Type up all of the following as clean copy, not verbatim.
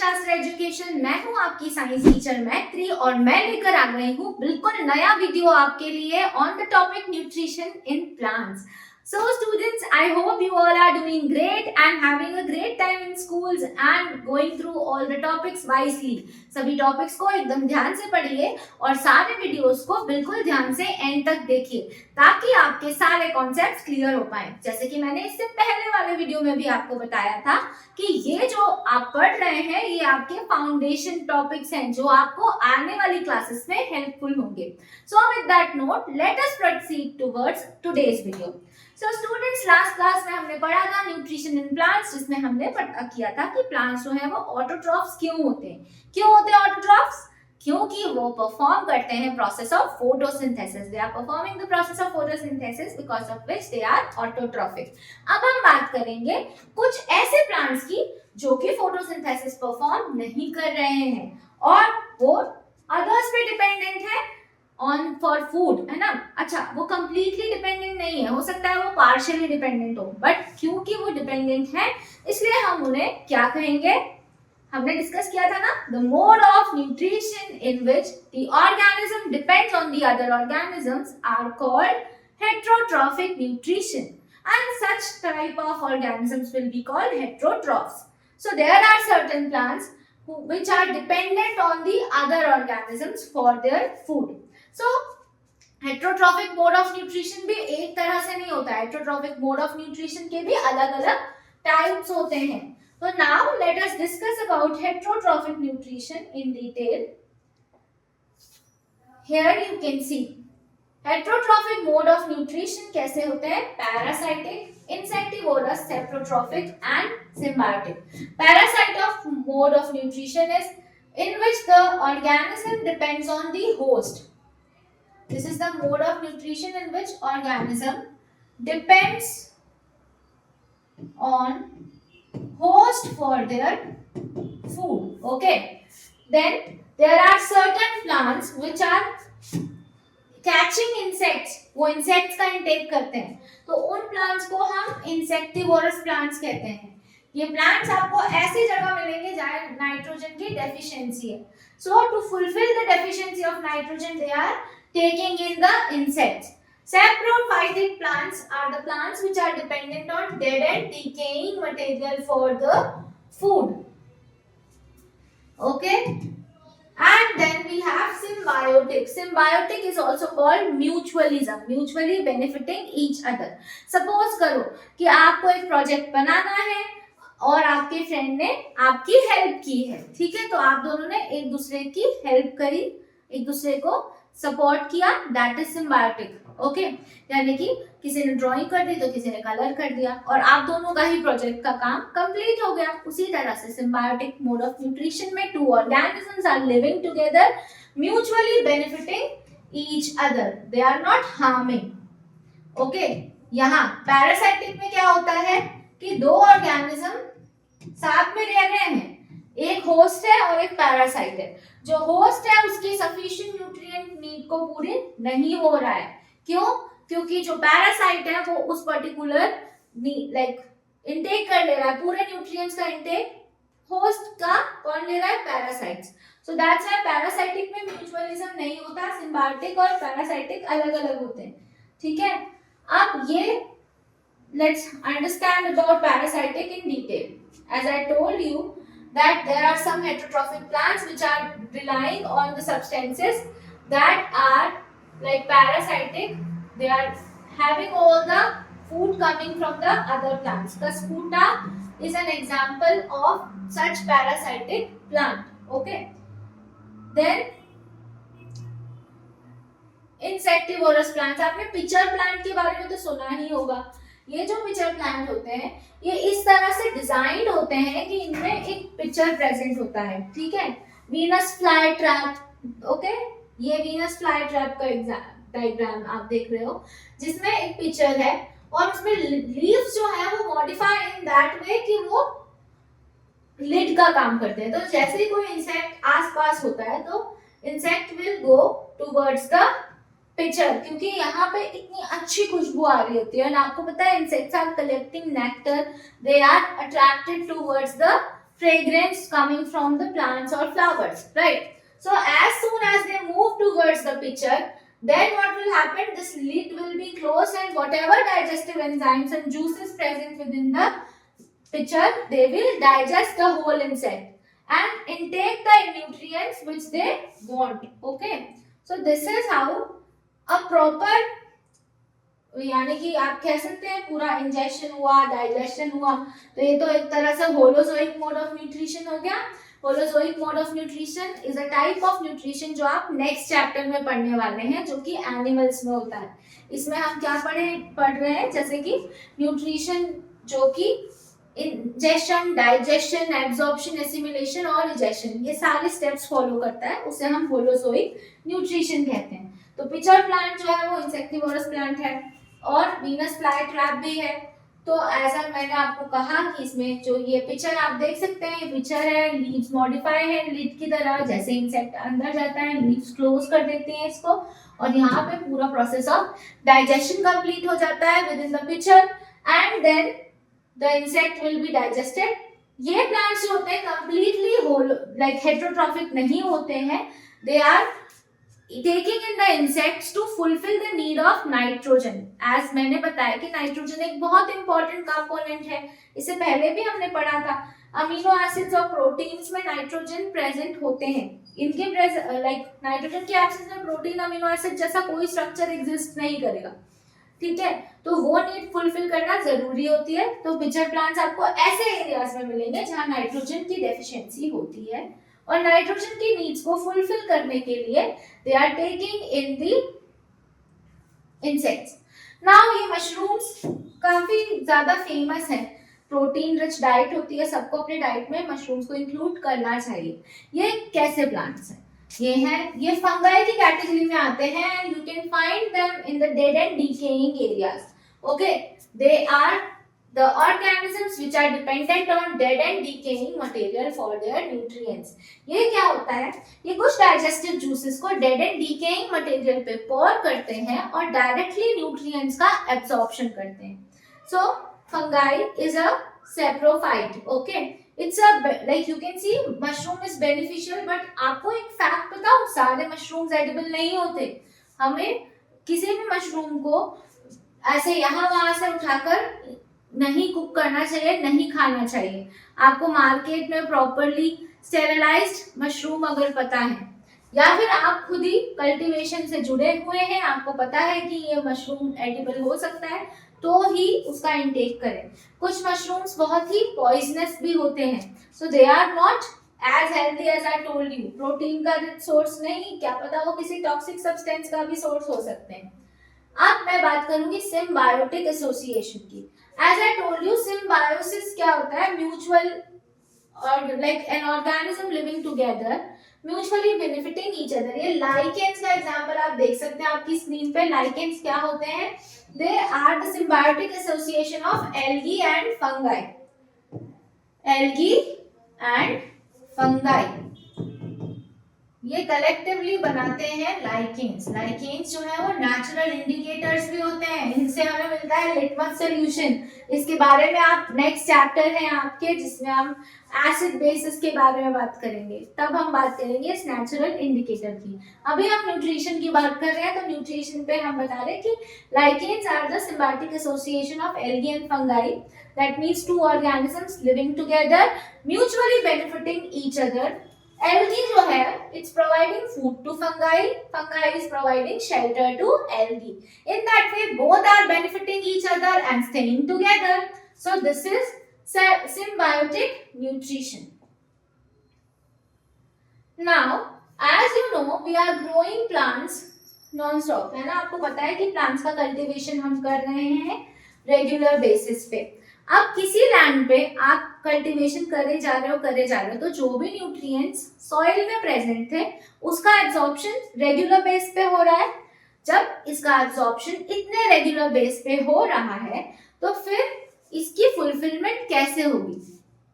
शास्त्र एजुकेशन। मैं हूं आपकी साइंस टीचर मैत्री और मैं लेकर आ गई हूं बिल्कुल नया वीडियो आपके लिए on the topic nutrition in plants. So students, I hope you all are doing great and having a great time in schools and going through all the topics wisely. सभी टॉपिक्स को एकदम ध्यान से पढ़िए और सारे वीडियोस को बिल्कुल ध्यान से एंड तक देखिए ताकि आपके सारे कॉन्सेप्ट्स क्लियर हो पाए। जैसे कि मैंने इससे पहले वाले वीडियो में भी आपको बताया था कि ये जो आप पढ़ रहे हैं ये आपके फाउंडेशन टॉपिक्स हैं जो आपको आने वाली क्लासेस में हेल्पफुल होंगे। So with that note, let us proceed towards today's video. So students, last class में हमने पढ़ा था न्यूट्रिशन इन प्लांट्स, जिसमें हमने पता किया था कि प्लांट्स जो है वो ऑटोट्रॉफ्स क्यों होते हैं। क्यों होते हैं ऑटोट्रॉफ्स? क्योंकि वो परफॉर्म करते हैं process of photosynthesis. They are performing the process of photosynthesis because of which they are autotrophic. अब हम बात करेंगे कुछ ऐसे प्लांट्स की जो कि फोटोसिंथेसिस परफॉर्म नहीं कर रहे हैं और वो अदर्स पे डिपेंडेंट है ऑन फॉर फूड, है ना। अच्छा, वो कंप्लीटली डिपेंडेंट नहीं है, हो सकता है वो पार्शियली डिपेंडेंट हो, बट क्योंकि वो डिपेंडेंट है इसलिए हम उन्हें क्या कहेंगे, हमने डिस्कस किया था ना, the mode of nutrition in which the organism depends on the other organisms are called heterotrophic nutrition and such type of organisms will be called heterotrophs. So there are certain plants which are dependent on the other organisms for their food. So heterotrophic mode of nutrition भी एक तरह से नहीं होता है, heterotrophic mode of nutrition के भी अलग अलग types होते हैं। So now let us discuss about heterotrophic nutrition in detail. Here you can see heterotrophic mode of nutrition कैसे होते हैं, parasitic, insectivorous, saprotrophic and symbiotic. Parasitic mode of nutrition is in which the organism depends on the host. This is the mode of nutrition in which organism depends on host for their food. Okay, then there are certain plants which are catching insects, वो insects का intake करते हैं, तो उन plants को हम insectivorous plants कहते हैं। ये प्लांट्स आपको ऐसी जगह मिलेंगे जहाँ नाइट्रोजन की डेफिशिएंसी है। So to fulfil the deficiency of nitrogen they are taking in the insects. Saprophytic plants are the plants which are dependent on dead and decaying material for the food. Okay? And then we have symbiotic. Symbiotic is also called mutualism, mutually benefiting each other. Suppose करो कि आपको एक project बनाना है और आपके friend ने आपकी help की है, ठीक है, तो आप दोनों ने एक दूसरे की हेल्प करी, एक दूसरे को सपोर्ट किया, दैट इज सिम्बायोटिक। ओके, यानी कि किसी ने ड्राइंग कर दी तो किसी ने कलर कर दिया और आप दोनों का ही प्रोजेक्ट का काम कंप्लीट हो गया। उसी तरह से सिम्बायोटिक मोड ऑफ न्यूट्रिशन में two organisms are living together mutually benefiting each other, they are not harming. Okay, यहाँ पैरासाइटिक में क्या होता है कि दो ऑर्गेनिज्म साथ में रह रहे हैं, एक होस्ट है और एक पैरासाइट है। जो होस्ट है उसकी सफिशिएंट न्यूट्रिएंट नीड को पूरी नहीं हो रहा है, क्यों? क्योंकि जो पैरासाइट है वो उस पर्टिकुलर इनटेक कर ले रहा है, पूरे न्यूट्रिएंट्स का इनटेक होस्ट का कौन ले रहा है, parasites. So that's why parasitic में म्यूचुअलिज्म नहीं होता, सिम्बायोटिक और पैरासाइटिक अलग अलग होते हैं, ठीक है। अब ये let's understand about parasitic in detail. As I told you that there are some heterotrophic plants which are relying on the substances that are like parasitic, they are having all the food coming from the other plants. Kasputa is an example of such parasitic plant. Okay, then insectivorous plants, आपने pitcher plant के बारे में तो सुना ही होगा। ये जो pitcher plant होते हैं ये इस तरह से डिजाइन होते हैं कि इनमें एक पिक्चर प्रेजेंट होता है, ठीक है, वीनस फ्लाई ट्रैप। ओके, ये वीनस फ्लाई ट्रैप का डायग्राम आप देख रहे हो जिसमें एक पिक्चर है और उसमें लीव्स जो है वो मॉडिफाई इन दैट वे कि वो लिड का काम करते हैं। तो जैसे ही कोई इंसेक्ट आसपास होता है तो insect will go towards the picture, क्योंकि यहाँ पे इतनी अच्छी खुशबू आ रही होती है और आपको पता है insects are collecting nectar, they are attracted towards the fragrance coming from the plants or flowers, right? So as soon as they move towards the pitcher, then what will happen? This lid will be closed and whatever digestive enzymes and juices present within the pitcher, they will digest the whole insect and intake the nutrients which they want. Okay, so this is how a proper, यानी कि आप कह सकते हैं पूरा injection हुआ, digestion हुआ, तो ये तो एक तरह से होलोजोइक मोड ऑफ न्यूट्रिशन हो गया. Holozoic mode of nutrition is a type of nutrition जो आप नेक्स्ट चैप्टर में पढ़ने वाले हैं, जो कि एनिमल्स में होता है. इसमें हम क्या पढ़ रहे हैं, जैसे कि न्यूट्रिशन जो कि इंजेक्शन, डाइजेशन, एब्जॉर्प्शन, एसिमिलेशन और रिजेक्शन, ये सारे स्टेप्स फॉलो करता है, उसे हम होलोजोइक न्यूट्रिशन कहते हैं. तो पिचर प्लांट जो है वो इंसेक्टिवोरस प्लांट है और वीनस फ्लाई ट्रैप भी है. तो ऐसा मैंने आपको कहा कि इसमें जो ये पिचर आप देख सकते हैं, ये पिचर है, लीव्स मॉडिफाई है लिड की तरह, जैसे इंसेक्ट अंदर जाता है लीव्स क्लोज कर देते हैं इसको, और यहाँ पे पूरा प्रोसेस ऑफ डाइजेशन कंप्लीट हो जाता है within the pitcher and then the insect will be digested. ये प्लांट्स जो होते हैं कंप्लीटली होल लाइक हेटेरोट्रॉफिक नहीं होते हैं, they are taking in the insects to fulfill the need of nitrogen. As मैंने बताया कि नाइट्रोजन एक बहुत इंपॉर्टेंट कंपोनेंट है, इससे पहले भी हमने पढ़ा था. अमीनो एसिड्स और प्रोटीन्स में नाइट्रोजन प्रेजेंट होते हैं. इनके लाइक नाइट्रोजन के एब्सेंस में प्रोटीन अमीनो एसिड जैसा कोई स्ट्रक्चर एग्जिस्ट नहीं करेगा, ठीक है. तो वो नीड फुलफिल करना जरूरी होती है. तो पिचर प्लांट्स आपको ऐसे एरियाज में मिलेंगे जहां नाइट्रोजन की डेफिशिएंसी होती है और नाइट्रोजन की नीड्स को फुलफिल करने के लिए they are taking in the insects. Now ये मशरूम्स काफी ज्यादा फेमस है, प्रोटीन रिच डाइट होती है, सबको अपने डाइट में मशरूम्स को इंक्लूड करना चाहिए. ये कैसे प्लांट्स हैं? ये फंगाई की कैटेगरी में आते हैं and you can find them in the dead and decaying areas. Okay, they are the organisms which are dependent on dead and decaying material for their nutrients. ये क्या होता है? ये कुछ digestive juices को dead and decaying material पे pour करते हैं और directly nutrients का absorption करते हैं. So fungi is a saprophyte. Okay, it's a like you can see mushroom is beneficial, but आपको एक fact बताऊं, सारे mushrooms edible नहीं होते. हमें किसी भी मशरूम को ऐसे यहाँ वहां से उठाकर नहीं कुक करना चाहिए, नहीं खाना चाहिए. आपको मार्केट में प्रॉपरली स्टेरिलाइज्ड मशरूम अगर पता है, या फिर आप खुद ही कल्टीवेशन से जुड़े हुए हैं, आपको पता है कि ये मशरूम एडिबल हो सकता है, तो ही उसका इंटेक करें. कुछ मशरूम्स बहुत ही पॉइजनस भी होते हैं, so they are not as healthy as I told you. Protein का सोर्स नहीं, क्या पता वो किसी टॉक्सिक सब्सटेंस का भी सोर्स हो सकते हैं. अब मैं बात करूंगी सिम्बायोटिक एसोसिएशन की. As I told you, symbiosis क्या होता है? Mutual or like an organism living together, mutually benefiting each other. ये lichens का एग्जाम्पल आप देख सकते हैं आपकी स्क्रीन पे. lichens क्या होते हैं? They are the symbiotic association of algae and fungi. Algae and fungi. ये कलेक्टिवली बनाते हैं लाइकेंस. लाइकेंस जो है वो नेचुरल इंडिकेटर्स भी होते हैं, इनसे हमें मिलता है लिटमस सॉल्यूशन. इसके बारे में आप नेक्स्ट चैप्टर है आपके जिसमें हम एसिड बेसिस के बारे में बात करेंगे, तब हम बात करेंगे इस नेचुरल इंडिकेटर की. अभी हम न्यूट्रिशन की बात कर रहे हैं, तो न्यूट्रिशन पे हम बता रहे हैं कि lichens are the symbiotic association of algae and fungi. That means two organisms living together mutually benefiting each other. Algae जो है, it's providing food to fungi. Fungi is providing shelter to algae. In that way, both are benefiting each other and staying together. So this is symbiotic nutrition. Now, as you know, we are growing plants non-stop. है ना? आपको पता है कि plants का cultivation हम कर रहे हैं regular basis पे. अब किसी लैंड पे आप कल्टीवेशन करे जा रहे हो, तो जो भी न्यूट्रिएंट्स सॉइल में प्रेजेंट थे उसका एब्जॉर्प्शन रेगुलर बेस पे हो रहा है. जब इसका एब्जॉर्प्शन इतने रेगुलर बेस पे हो रहा है, तो फिर इसकी फुलफिलमेंट कैसे होगी?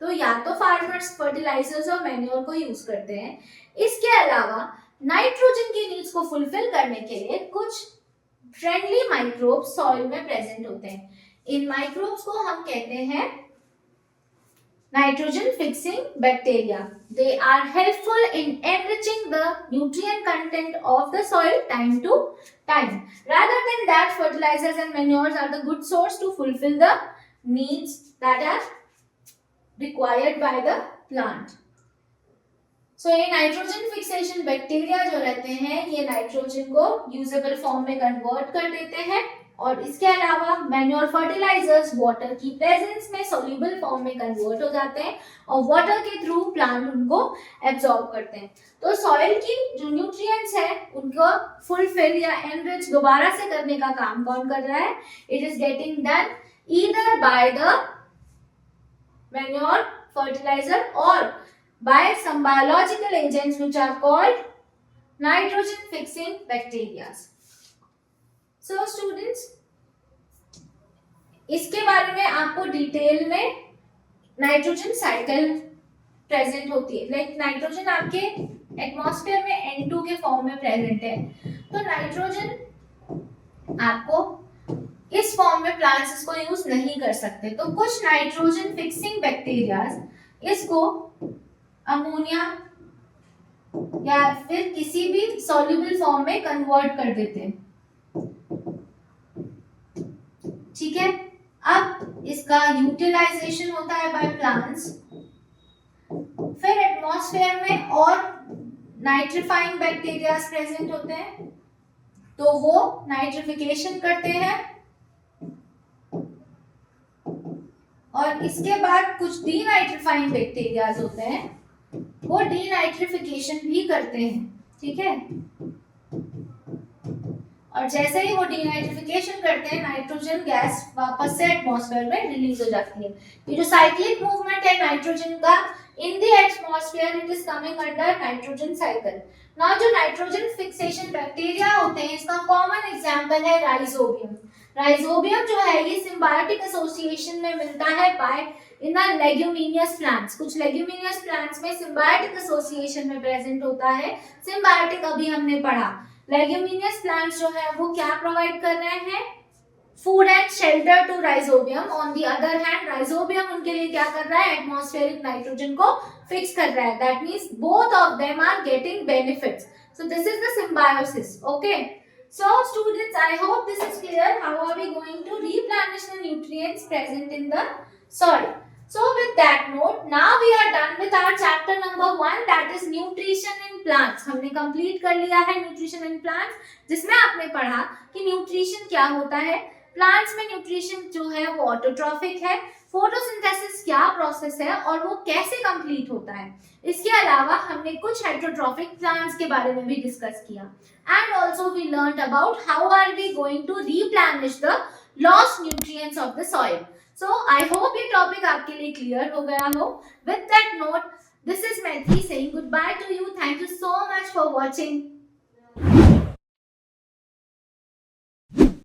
तो या तो फार्मर्स फर्टिलाइजर्स और मैन्योर को यूज करते हैं. इसके अलावा नाइट्रोजन की नीड्स को फुलफिल करने के लिए कुछ फ्रेंडली माइक्रोब्स सॉइल में प्रेजेंट होते हैं. इन माइक्रोब्स को हम कहते हैं nitrogen fixing bacteria. They are helpful in enriching the nutrient content of the soil time to time. Rather than that, fertilizers and manures are the good source to fulfill the needs that are required by the plant. So ये nitrogen fixation bacteria जो रहते हैं ये nitrogen को usable form में convert कर देते हैं और इसके अलावा मैन्योर फर्टिलाइजर्स वाटर की प्रेजेंस में सोल्यूबल फॉर्म में कन्वर्ट हो जाते हैं और वाटर के थ्रू प्लांट उनको एब्जॉर्ब करते हैं. तो सॉइल की जो न्यूट्रिएंट्स है उनको फुलफिल या एनरिच दोबारा से करने का काम कौन कर रहा है? It is getting done either by the manure fertiliser और by some biological agents which are called nitrogen fixing bacteria. So students, इसके बारे में आपको डिटेल में नाइट्रोजन साइकिल प्रेजेंट होती है. लाइक नाइट्रोजन आपके एटमॉस्फेयर में N2 के फॉर्म में प्रेजेंट है. तो नाइट्रोजन आपको इस फॉर्म में प्लांट्स इसको यूज नहीं कर सकते. तो कुछ नाइट्रोजन फिक्सिंग बैक्टीरियाज इसको अमोनिया या फिर किसी भी सॉल्युबल फॉर्म में कन्वर्ट कर देते हैं. ठीक है. अब इसका यूटिलाइजेशन होता है बाय प्लांट्स. फिर एटमॉस्फेयर में और नाइट्रिफाइंग बैक्टीरिया प्रेजेंट होते हैं तो वो नाइट्रिफिकेशन करते हैं और इसके बाद कुछ डीनाइट्रिफाइंग बैक्टीरिया होते हैं वो डीनाइट्रिफिकेशन भी करते हैं. ठीक है. और जैसे ही वो डीनाइट्रिफिकेशन करते हैं नाइट्रोजन गैस वापस से एटमॉस्फेयर में रिलीज हो जाती है. ये जो साइक्लिक मूवमेंट है नाइट्रोजन का in the atmosphere it is coming under nitrogen cycle. Now जो नाइट्रोजन फिक्सेशन बैक्टीरिया होते हैं इसका कॉमन एग्जांपल है राइजोबियम. राइजोबियम जो है ये सिम्बायोटिक एसोसिएशन में मिलता है by in the leguminous plants. कुछ लेग्यूमिनियस प्लांट्स में सिम्बायोटिक एसोसिएशन में प्रेजेंट होता है. सिम्बायोटिक अभी हमने पढ़ा. लेग्यूमिनियस प्लांट्स जो है वो क्या प्रोवाइड कर रहे हैं? Food and shelter to rhizobium. On the other hand rhizobium उनके लिए क्या कर रहा है? एटमॉस्फेरिक नाइट्रोजन को फिक्स कर रहा है. That means both of them are getting benefits. So this is the symbiosis. Okay. So students, I hope this is clear. How are we going to replenish the nutrients present in the soil? So with that note, now we are done with our chapter number 1, that is nutrition in plants. हमने complete कर लिया है nutrition in plants, जिसमें आपने पढ़ा कि nutrition क्या होता है. प्लांट्स में न्यूट्रिशन जो है वो ऑटोट्रॉफिक है. फोटोसिंथेसिस क्या प्रोसेस है और वो कैसे कंप्लीट होता है. इसके अलावा हमने कुछ हेटेरोट्रॉफिक प्लांट्स के बारे में भी डिस्कस किया. And also we learn about how are we going to replenish the lost nutrients of the soil. So I hope ये टॉपिक आपके लिए क्लियर हो गया हो. With that note, this is Maithi saying goodbye to you. Thank you so much for watching.